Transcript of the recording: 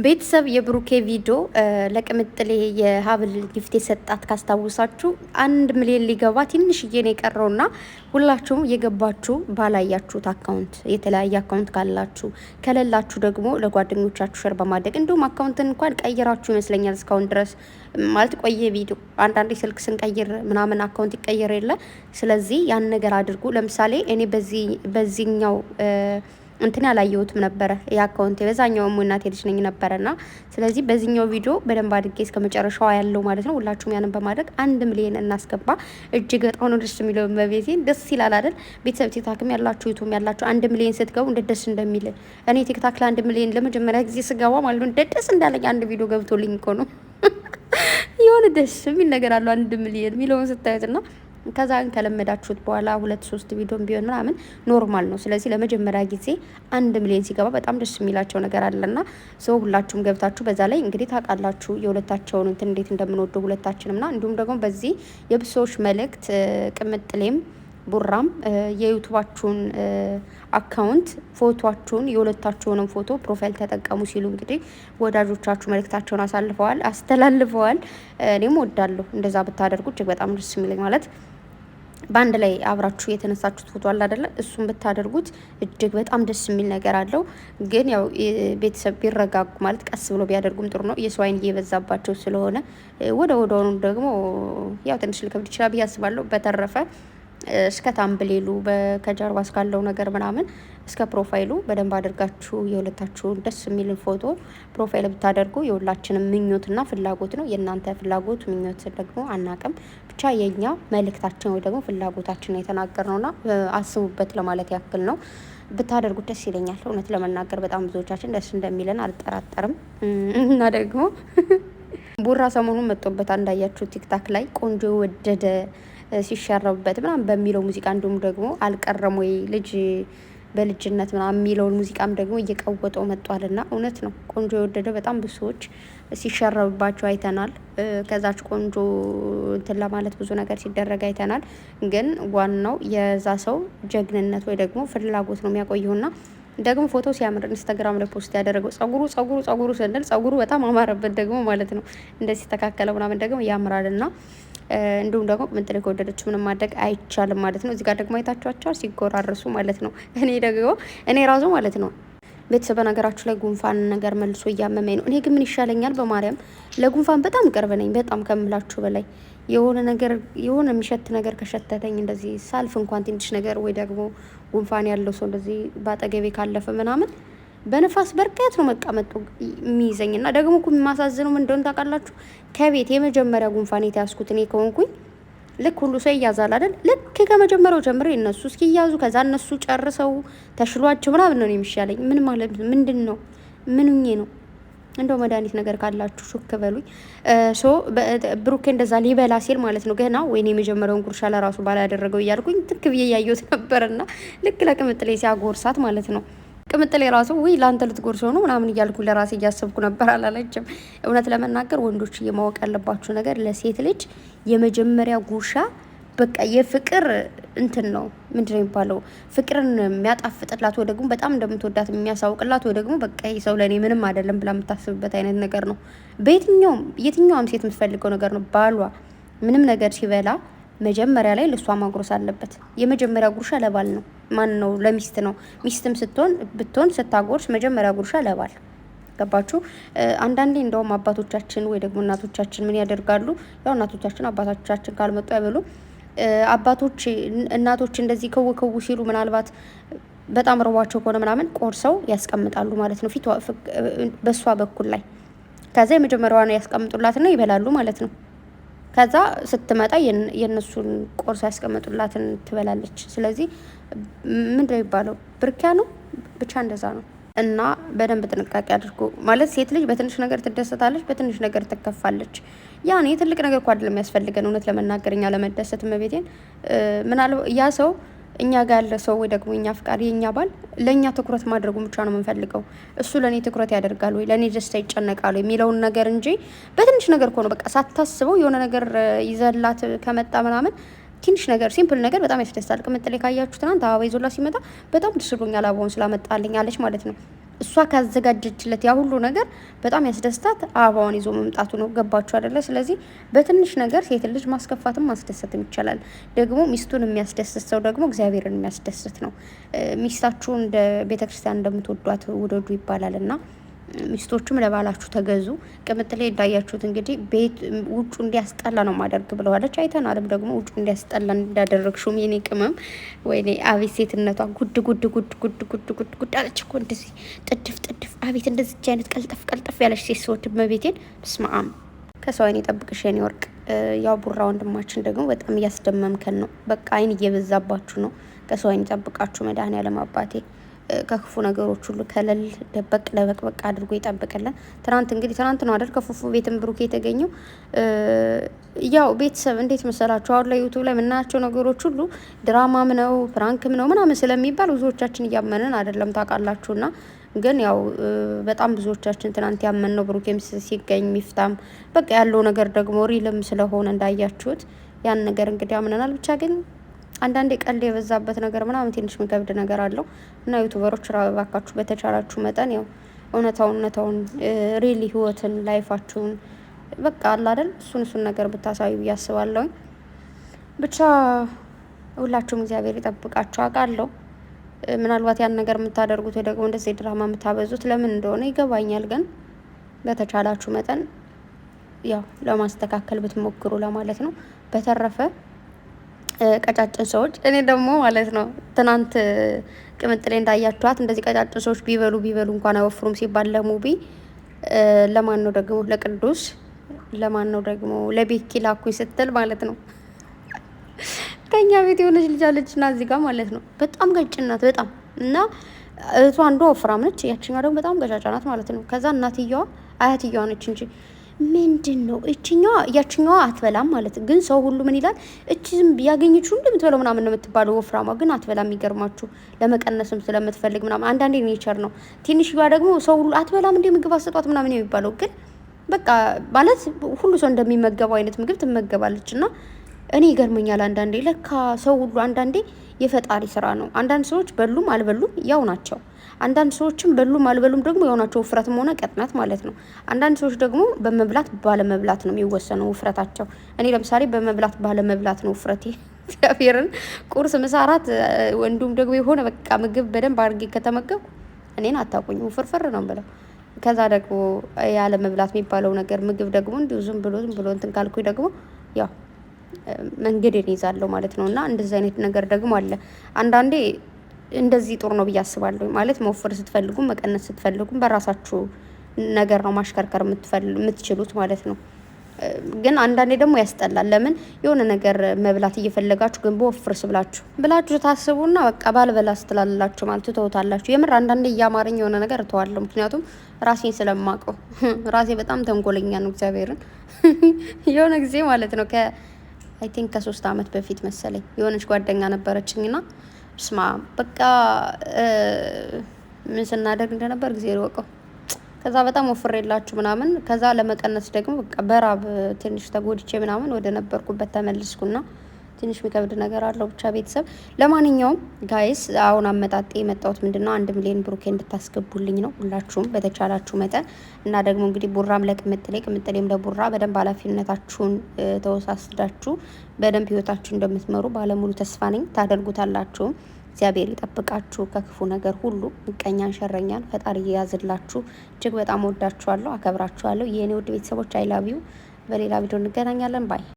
ቤተሰብ የብሩኬ ቪዲዮ ለቅምጥሌ የሀብል ጊፍት የሰጣት ካስታውሳችሁ 1 ሚሊዮን ሊገባ ትንሽዬ ነው የቀረውና ሁላችሁም የገባችሁ ባላያችሁት አካውንት የተለያየ አካውንት ካላችሁ ከሌላችሁ ደግሞ ለጓደኞቻችሁ ሸር በማድረግ እንዲሁም አካውንትን እንኳን ቀይራችሁ ይመስለኛል እስካሁን ድረስ ማለት ቆየ ቪዲዮ አንዳንዴ ስልክ ስንቀይር ምናምን አካውንት ይቀየር የለ ስለዚህ ያን ነገር አድርጉ። ለምሳሌ እኔ በዚህኛው እንትን ያላየሁትም ነበረ የአካውንት በዛኛው እናቴ ልጅ ነኝ ነበረና ስለዚህ በዚህኛው ቪዲዮ በደንብ አድርጌ እስከ መጨረሻው ያለው ማለት ነው። ሁላችሁም ያንን በማድረግ 1 ሚሊዮን እናስገባ። እጅግ በጣም ነው ደስ የሚለው በቤቴን ደስ ይላል አይደል? ቤተሰብ ቲክታክም ያላችሁ ዩቱብም ያላችሁ 1 ሚሊዮን ስትገቡ እንደ ደስ እንደሚል እኔ ቲክታክ ላይ 1 ሚሊዮን ለመጀመሪያ ጊዜ ስገባ ማለት ነው እንደ ደስ እንዳለኝ አንድ ቪዲዮ ገብቶልኝ እኮ ነው የሆነ ደስ የሚል ነገር አለው 1 ሚሊዮን የሚለውን ስታዩትና ከዛን ከለመዳችሁት በኋላ 2-3 ቪዲዮ ቢሆን ምናምን ኖርማል ነው። ስለዚህ ለመጀመሪያ ጊዜ 1 ሚሊዮን ሲገባ በጣም ደስ የሚላቸው ነገር አለና ሰው ሁላችሁም ገብታችሁ በዛ ላይ እንግዲህ ታውቃላችሁ የሁለታቸውን እንትን እንዴት እንደምንወደው ሁለታችንምና እንዲሁም ደግሞ በዚህ የብሶች መልእክት ቅምጥሌም ቡራም የዩቱባችሁን አካውንት ፎቶአችሁን የሁለታችሁንም ፎቶ ፕሮፋይል ተጠቀሙ ሲሉ እንግዲህ ወዳጆቻችሁ መልእክታቸውን አስተላልፈዋል። እኔም ወዳለሁ እንደዛ ብታደርጉ እጅግ በጣም ደስ የሚለኝ ማለት በአንድ ላይ አብራችሁ የተነሳችሁት ፎቶ አለ አይደለ? እሱን ብታደርጉት እጅግ በጣም ደስ የሚል ነገር አለው። ግን ያው ቤተሰብ ቢረጋጉ ማለት ቀስ ብሎ ቢያደርጉም ጥሩ ነው። የሰው አይን እየበዛባቸው ስለሆነ ወደሆኑ ደግሞ ያው ትንሽ ሊከብድ ይችላል ብዬ አስባለሁ። በተረፈ እስከ ታምብሌሉ ከጀርባ እስካለው ነገር ምናምን እስከ ፕሮፋይሉ በደንብ አድርጋችሁ የሁለታችሁን ደስ የሚል ፎቶ ፕሮፋይል ብታደርጉ የሁላችንም ምኞትና ፍላጎት ነው። የእናንተ ፍላጎት ምኞት ደግሞ አናቅም። ብቻ የኛ መልእክታችን ወይ ደግሞ ፍላጎታችን የተናገርነውና አስቡበት ለማለት ያክል ነው። ብታደርጉት ደስ ይለኛል። እውነት ለመናገር በጣም ብዙዎቻችን ደስ እንደሚለን አልጠራጠርም። እና ደግሞ ቡራ ሰሞኑን መጥቶበታል እንዳያችሁ ቲክታክ ላይ ቆንጆ ወደደ ሲሸረብበት ምናምን በሚለው ሙዚቃ እንዲሁም ደግሞ አልቀረም ወይ ልጅ በልጅነት ምናምን የሚለውን ሙዚቃም ደግሞ እየቀወጠው መጥቷልና እውነት ነው። ቆንጆ የወደደ በጣም ብዙ ሰዎች ሲሸረብባቸው አይተናል። ከዛች ቆንጆ እንትን ለማለት ብዙ ነገር ሲደረግ አይተናል። ግን ዋናው የዛ ሰው ጀግንነት ወይ ደግሞ ፍላጎት ነው የሚያቆየውና ደግሞ ፎቶ ሲያምር ኢንስታግራም ላይ ፖስት ያደረገው ጸጉሩ ስንል ጸጉሩ በጣም አማረበት ደግሞ ማለት ነው። እንደዚህ ተካከለው ምናምን ደግሞ ያምራልና እንዲሁም ደግሞ ቅምጥሌ ከወደደችው ምንም ማድረግ አይቻልም ማለት ነው። እዚህ ጋር ደግሞ አይታችኋቸዋል ሲጎራረሱ ማለት ነው። እኔ ራሱ ማለት ነው ቤተሰብ በነገራችሁ ላይ ጉንፋን ነገር መልሶ እያመመኝ ነው። እኔ ግን ምን ይሻለኛል በማርያም ለጉንፋን በጣም ቅርብ ነኝ፣ በጣም ከምላችሁ በላይ የሆነ የሚሸት ነገር ከሸተተኝ እንደዚህ ሳልፍ እንኳን ትንሽ ነገር ወይ ደግሞ ጉንፋን ያለው ሰው እንደዚህ ባጠገቤ ካለፈ ምናምን በነፋስ በርቀት ነው መቀመጡ የሚይዘኝና ደግሞ እኮ የማሳዝነው ምን እንደሆነ ታውቃላችሁ? ከቤት የመጀመሪያ ጉንፋን የተያዝኩት እኔ ከሆንኩኝ ልክ ሁሉ ሰው ይያዛል አይደል? ልክ ከመጀመሪያው ጀምሮ እነሱ እስኪያዙ ከዛ እነሱ ጨርሰው ተሽሏቸው ምናምን ነው የሚሻለኝ። ምን ማለት ምንድን ነው? ምንኜ ነው? እንደው መድኃኒት ነገር ካላችሁ ሹክ በሉኝ። ብሩኬ እንደዛ ሊበላ ሲል ማለት ነው ገና ወይኔ የመጀመሪያውን ጉርሻ ለራሱ ባላ ያደረገው እያልኩኝ ትክ ብዬ እያየሁት ነበርና ልክ ለቅምጥሌ ሲያጎርሳት ማለት ነው ቅምጥሌ ራሱ ወይ ላንተ ልትጎርሰው ነው ምናምን እያልኩ ለራሴ እያሰብኩ ነበር። አላለችም። እውነት ለመናገር ወንዶች እየማወቅ ያለባችሁ ነገር ለሴት ልጅ የመጀመሪያ ጉርሻ በቃ የፍቅር እንትን ነው። ምንድነው የሚባለው? ፍቅርን የሚያጣፍጥላት ወይ ደግሞ በጣም እንደምትወዳት የሚያሳውቅላት ወይ ደግሞ በቃ ሰው ለእኔ ምንም አይደለም ብላ የምታስብበት አይነት ነገር ነው። የትኛውም ሴት የምትፈልገው ነገር ነው። ባሏ ምንም ነገር ሲበላ መጀመሪያ ላይ ለሷ ማጉረስ አለበት። የመጀመሪያ ጉርሻ ለባል ነው። ማን ነው? ለሚስት ነው። ሚስትም ብትሆን ስታጎርስ መጀመሪያ ጉርሻ ለባል። ገባችሁ? አንዳንዴ እንደውም አባቶቻችን ወይ ደግሞ እናቶቻችን ምን ያደርጋሉ? ያው እናቶቻችን አባቶቻችን ካልመጡ አይበሉም። እናቶች እንደዚህ ክው ሲሉ ምናልባት በጣም ርቧቸው ከሆነ ምናምን ቆርሰው ያስቀምጣሉ ማለት ነው ፊቷ በሷ በኩል ላይ። ከዛ የመጀመሪያዋን ያስቀምጡላትና ይበላሉ ማለት ነው። ከዛ ስትመጣ የነሱን ቆርሳ ያስቀምጡላትን ትበላለች። ስለዚህ ምንድነው የሚባለው? ብርኪያ ነው ብቻ እንደዛ ነው። እና በደንብ ጥንቃቄ አድርጎ ማለት ሴት ልጅ በትንሽ ነገር ትደሰታለች፣ በትንሽ ነገር ትከፋለች። ያኔ ትልቅ ነገር እኮ አይደለም የሚያስፈልገን እውነት ለመናገር እኛ ለመደሰት መቤቴን ምናልባት ያ ሰው እኛ ጋር ያለ ሰው ወይ ደግሞ እኛ ፍቃድ የኛ ባል ለእኛ ትኩረት ማድረጉ ብቻ ነው የምንፈልገው። እሱ ለእኔ ትኩረት ያደርጋል ወይ ለእኔ ደስታ ይጨነቃል ወይ የሚለውን ነገር እንጂ በትንሽ ነገር እኮ ነው በቃ ሳታስበው የሆነ ነገር ይዘላት ከመጣ ምናምን ትንሽ ነገር ሲምፕል ነገር በጣም ያስደስታል። ቅምጥሌ ካያችሁ ትናንት አበባ ይዞላት ሲመጣ በጣም ደስ ብሎኛል አበባውን ስላመጣልኝ አለች ማለት ነው። እሷ ካዘጋጀችለት ያ ሁሉ ነገር በጣም ያስደስታት አበባውን ይዞ መምጣቱ ነው። ገባችሁ አይደለ? ስለዚህ በትንሽ ነገር ሴት ልጅ ማስከፋትም ማስደሰትም ይቻላል። ደግሞ ሚስቱን የሚያስደስት ሰው ደግሞ እግዚአብሔርን የሚያስደስት ነው። ሚስታችሁን እንደ ቤተክርስቲያን እንደምትወዷት ውደዱ ይባላል እና ሚስቶቹም ለባላችሁ ተገዙ። ቅምጥሌ እንዳያችሁት እንግዲህ ቤት ውጩ እንዲያስጠላ ነው ማደርግ ብለዋለች። አይተናልም ደግሞ ውጩ እንዲያስጠላ እንዳደረግሽውም የኔ ቅመም። ወይኔ አቤት ሴትነቷ! ጉድ ጉድ ጉድ ጉድ ጉድ ጉድ ጉድ አለች እኮ እንደዚህ ጥድፍ ጥድፍ። አቤት እንደዚህ አይነት ቀልጠፍ ቀልጠፍ ያለች ሴት ሰዎች መቤቴን ስማአም ከሰው አይን የጠብቅሽ የኔ ወርቅ። ያው ቡራ ወንድማችን ደግሞ በጣም እያስደመምከን ነው። በቃ አይን እየበዛባችሁ ነው። ከሰው አይን ይጠብቃችሁ መድኃኔዓለም አባቴ ከክፉ ነገሮች ሁሉ ከለል ደበቅ ደበቅ አድርጎ ይጠብቅልን። ትናንት ነው አይደል ከፉፉ ቤትም ብሩክ የተገኘው። ያው ቤተሰብ እንዴት መሰላችሁ አሁን ላይ ዩቱብ ላይ የምናያቸው ነገሮች ሁሉ ድራማም ነው ፕራንክም ነው ምናምን ስለሚባል ብዙዎቻችን እያመንን አይደለም ታውቃላችሁና ግን ያው በጣም ብዙዎቻችን ትናንት ያመን ነው ብሩክ ሲገኝ ሚፍታም በቃ ያለው ነገር ደግሞ ሪልም ስለሆነ እንዳያችሁት ያን ነገር እንግዲህ አምነናል። ብቻ ግን አንዳንዴ ቀልድ የበዛበት ነገር ምናምን ትንሽ የሚከብድ ነገር አለው እና ዩቱበሮች እባካችሁ በተቻላችሁ መጠን ያው እውነታውን ሪሊ ህይወትን ላይፋችሁን በቃ አለ አይደል እሱን ነገር ብታሳዩ ብዬ አስባለሁ። ብቻ ሁላችሁም እግዚአብሔር ይጠብቃችሁ አውቃለሁ። ምናልባት ያን ነገር የምታደርጉት ወይ ደግሞ እንደዚህ ድራማ የምታበዙት ለምን እንደሆነ ይገባኛል። ግን በተቻላችሁ መጠን ያው ለማስተካከል ብትሞክሩ ለማለት ነው። በተረፈ ቀጫጭን ሰዎች እኔ ደግሞ ማለት ነው ትናንት ቅምጥሌ እንዳያችኋት እንደዚህ ቀጫጭን ሰዎች ቢበሉ እንኳን አይወፍሩም ሲባል ለሙቢ ለማን ነው ደግሞ ለቅዱስ ለማን ነው ደግሞ ለቤኪ ላኩኝ ስትል ማለት ነው ከኛ ቤት የሆነች ልጅ አለችና እዚህ ጋር ማለት ነው በጣም ቀጭን ናት በጣም እና እህቷ አንዷ ወፍራም ነች፣ ያቺኛዋ ደግሞ በጣም ቀጫጫ ናት ማለት ነው። ከዛ እናትየዋ አያትየዋ ነች እንጂ ምንድን ነው ያችኛዋ አትበላም ማለት ግን ሰው ሁሉ ምን ይላል እቺ ዝም ያገኘችው እንደምትበላው ምናምን ነው የምትባለው። ወፍራማ ግን አትበላም። የሚገርማችሁ ለመቀነስም ስለምትፈልግ ምናምን አንዳንዴ ኔቸር ነው። ትንሽዋ ደግሞ ሰው ሁሉ አትበላም እንደ ምግብ አሰጧት ምናምን የሚባለው ግን በቃ ማለት ሁሉ ሰው እንደሚመገበው አይነት ምግብ ትመገባለች። እና እኔ ይገርመኛል አንዳንዴ ለካ ሰው ሁሉ አንዳንዴ የፈጣሪ ስራ ነው። አንዳንድ ሰዎች በሉም አልበሉም ያው ናቸው። አንዳንድ ሰዎችም በሉም አልበሉም ደግሞ ያው ናቸው፣ ውፍረትም ሆነ ቅጥነት ማለት ነው። አንዳንድ ሰዎች ደግሞ በመብላት ባለመብላት ነው የሚወሰነው ውፍረታቸው። እኔ ለምሳሌ በመብላት ባለመብላት ነው ውፍረቴ። እግዚአብሔርን ቁርስ፣ ምሳ፣ እራት ወንዱም ደግሞ የሆነ በቃ ምግብ በደንብ አድርጌ ከተመገብኩ እኔን አታውቁኝ ፍርፍር ነው ብለው። ከዛ ደግሞ ያለ መብላት የሚባለው ነገር ምግብ ደግሞ እንዲሁ ዝም ብሎ እንትን ካልኩኝ ደግሞ ያው መንገዴን ይዛለሁ ማለት ነው። እና እንደዚህ አይነት ነገር ደግሞ አለ አንዳንዴ እንደዚህ ጥሩ ነው ብዬ አስባለሁ። ማለት መወፈር ስትፈልጉም መቀነስ ስትፈልጉም በራሳችሁ ነገር ነው ማሽከርከር የምትችሉት ማለት ነው። ግን አንዳንዴ ደግሞ ያስጠላል። ለምን የሆነ ነገር መብላት እየፈለጋችሁ ግን በወፍርስ ብላችሁ ታስቡና በቃ ባልበላ ስትላላችሁ ማለት ትተውታላችሁ። የምር አንዳንዴ እያማረኝ የሆነ ነገር እተዋለሁ። ምክንያቱም ራሴን ስለማውቀው ራሴ በጣም ተንኮለኛ ነው። እግዚአብሔርን የሆነ ጊዜ ማለት ነው አይ ቲንክ ከ3 አመት በፊት መሰለኝ የሆነች ጓደኛ ነበረችኝና ስማ በቃ ምን ስናደርግ እንደነበር ጊዜ ይወቀው። ከዛ በጣም ወፍሬላችሁ ምናምን ከዛ ለመቀነስ ደግሞ በቃ በራብ ትንሽ ተጎድቼ ምናምን ወደ ነበርኩበት ተመልስኩና ትንሽ የሚከብድ ነገር አለው። ብቻ ቤተሰብ ለማንኛውም ጋይስ አሁን አመጣጤ የመጣሁት ምንድነው 1 ሚሊዮን ብሩኬ እንድታስገቡልኝ ነው ሁላችሁም በተቻላችሁ መጠን። እና ደግሞ እንግዲህ ቡራም ቅምጥሌም ለቡራ በደንብ ኃላፊነታችሁን ተወሳስዳችሁ በደንብ ህይወታችሁ እንደምትመሩ ባለሙሉ ተስፋ ነኝ። ታደርጉታላችሁ። እግዚአብሔር ይጠብቃችሁ ከክፉ ነገር ሁሉ፣ ምቀኛን ሸረኛን ፈጣሪ ያዝላችሁ። እጅግ በጣም ወዳችኋለሁ፣ አከብራችኋለሁ የኔ ውድ ቤተሰቦች። አይ ላቭ ዩ። በሌላ ቪዲዮ እንገናኛለን ባይ